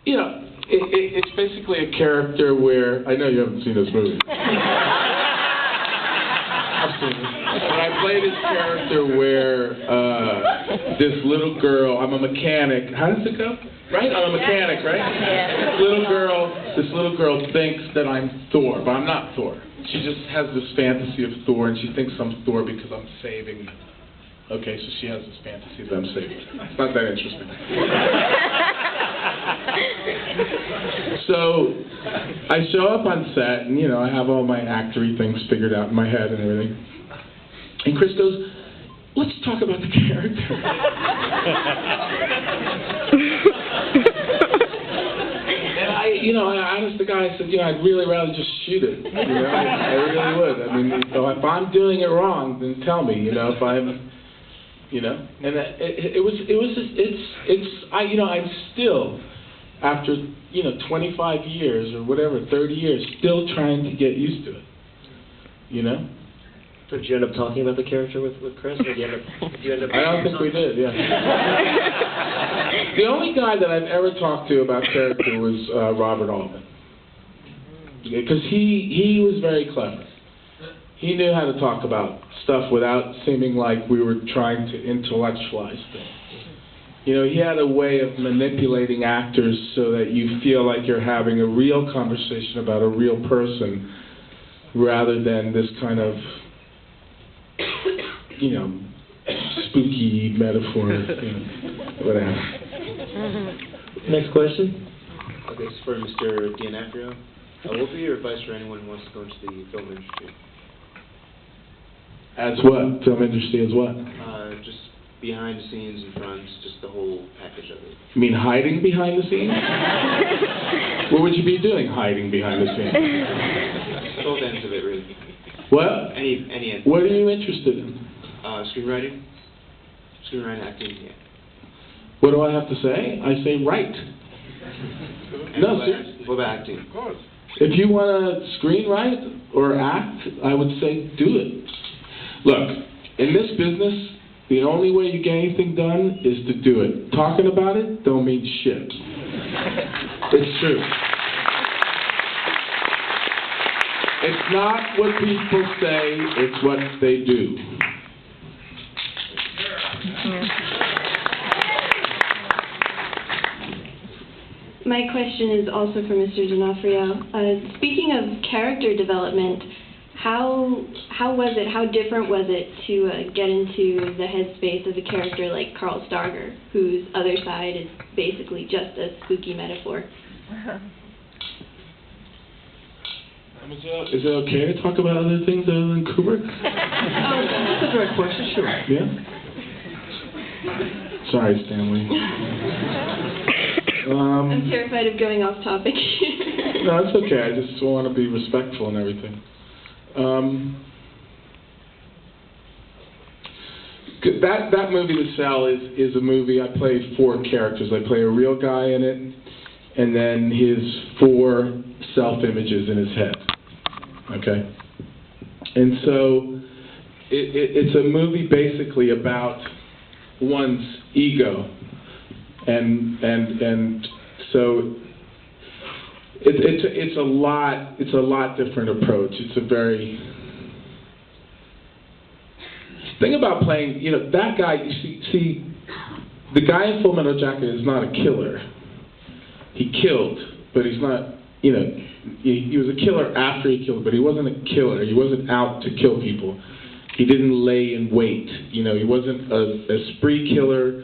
you know, it's basically a character where, I know you haven't seen this movie. I've seen it. But I play this character where this little girl, I'm a mechanic. How does it go? Right? I'm a mechanic, right? Yeah. This little girl thinks that I'm Thor, but I'm not Thor. She just has this fantasy of Thor, and she thinks I'm Thor because I'm saving them. Okay, so she has this fantasy that I'm saving them. It's not that interesting. So I show up on set, and you know, I have all my actory things figured out in my head and everything. And Chris goes, "Let's talk about the character." And I asked the guy, I said, I'd really rather just shoot it. I really would. I mean, if I'm doing it wrong, then tell me. If I'm, and I'm still, after 25 years or whatever, 30 years, still trying to get used to it. So did you end up talking about the character with Chris? Or did you end up I don't think we did, yeah. The only guy that I've ever talked to about character was Robert Altman. Because he was very clever. He knew how to talk about stuff without seeming like we were trying to intellectualize things. He had a way of manipulating actors so that you feel like you're having a real conversation about a real person rather than this kind of spooky metaphor, whatever. Next question. Okay, this is for Mr. D'Onofrio. What would be your advice for anyone who wants to go into the film industry? As what? Film industry as what? Just behind the scenes, in front, just the whole package of it. You mean hiding behind the scenes? What would you be doing hiding behind the scenes? Both ends of it, really. What? Any end. What are you interested in? Screenwriting, acting, yeah. What do I have to say? I say write. No, seriously. What about acting? Of course. If you want to screenwrite or act, I would say do it. Look, in this business, the only way you get anything done is to do it. Talking about it don't mean shit. It's true. It's not what people say, it's what they do. My question is also for Mr. D'Onofrio. Speaking of character development, how different was it to get into the headspace of a character like Carl Starger, whose other side is basically just a spooky metaphor? Is it okay to talk about other things other than Kubrick? That's a direct question, sure. Yeah? Sorry, Stanley. I'm terrified of going off topic. No, it's okay. I just want to be respectful and everything. That movie, The Cell, is a movie. I play 4 characters. I play a real guy in it, and then his 4 self-images in his head. Okay? And so it's a movie basically about one's ego. And so it's a lot different approach. It's a very thing about playing, that guy, you see the guy in Full Metal Jacket is not a killer. He killed, but he's not, he was a killer after he killed, but he wasn't a killer. He wasn't out to kill people. He didn't lay in wait. He wasn't a spree killer.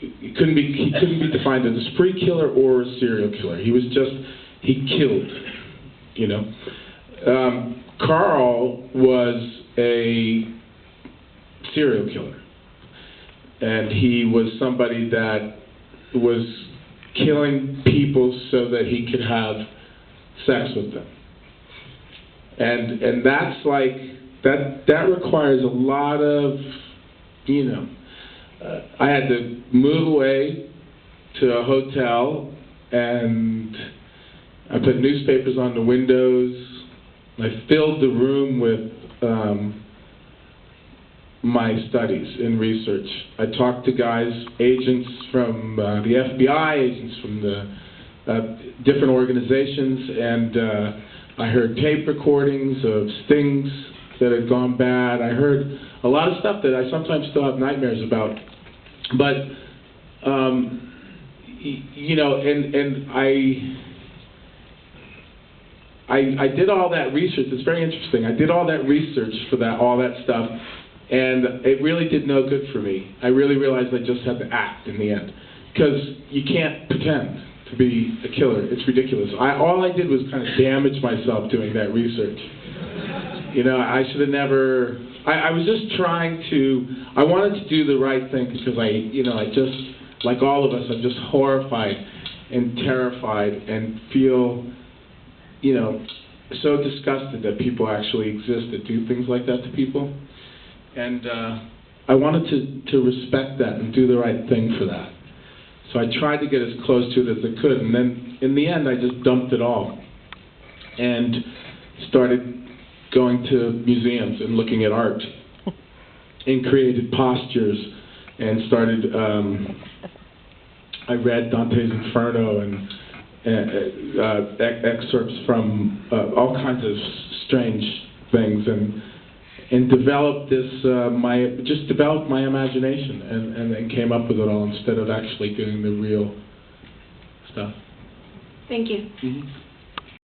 He couldn't be defined as a spree killer or a serial killer. He killed, Carl was a serial killer. And he was somebody that was killing people so that he could have sex with them. And that's like, that requires a lot of, I had to move away to a hotel, and I put newspapers on the windows. I filled the room with my studies and research. I talked to guys, agents from the FBI, agents from the different organizations, and I heard tape recordings of stings that had gone bad. I heard a lot of stuff that I sometimes still have nightmares about. But, you know, and I did all that research. It's very interesting. I did all that research for all that stuff, and it really did no good for me. I really realized I just had to act in the end, because you can't pretend to be a killer. It's ridiculous. All I did was kind of damage myself doing that research. You know, I should have never. I was just trying to. I wanted to do the right thing because I just, like all of us, I'm just horrified and terrified and feel, you know, so disgusted that people actually exist that do things like that to people. And I wanted to respect that and do the right thing for that. So I tried to get as close to it as I could, and then in the end I just dumped it all and started going to museums and looking at art and created postures and started, I read Dante's Inferno and excerpts from all kinds of strange things, and developed this, developed my imagination and then came up with it all instead of actually doing the real stuff. Thank you. Mm-hmm.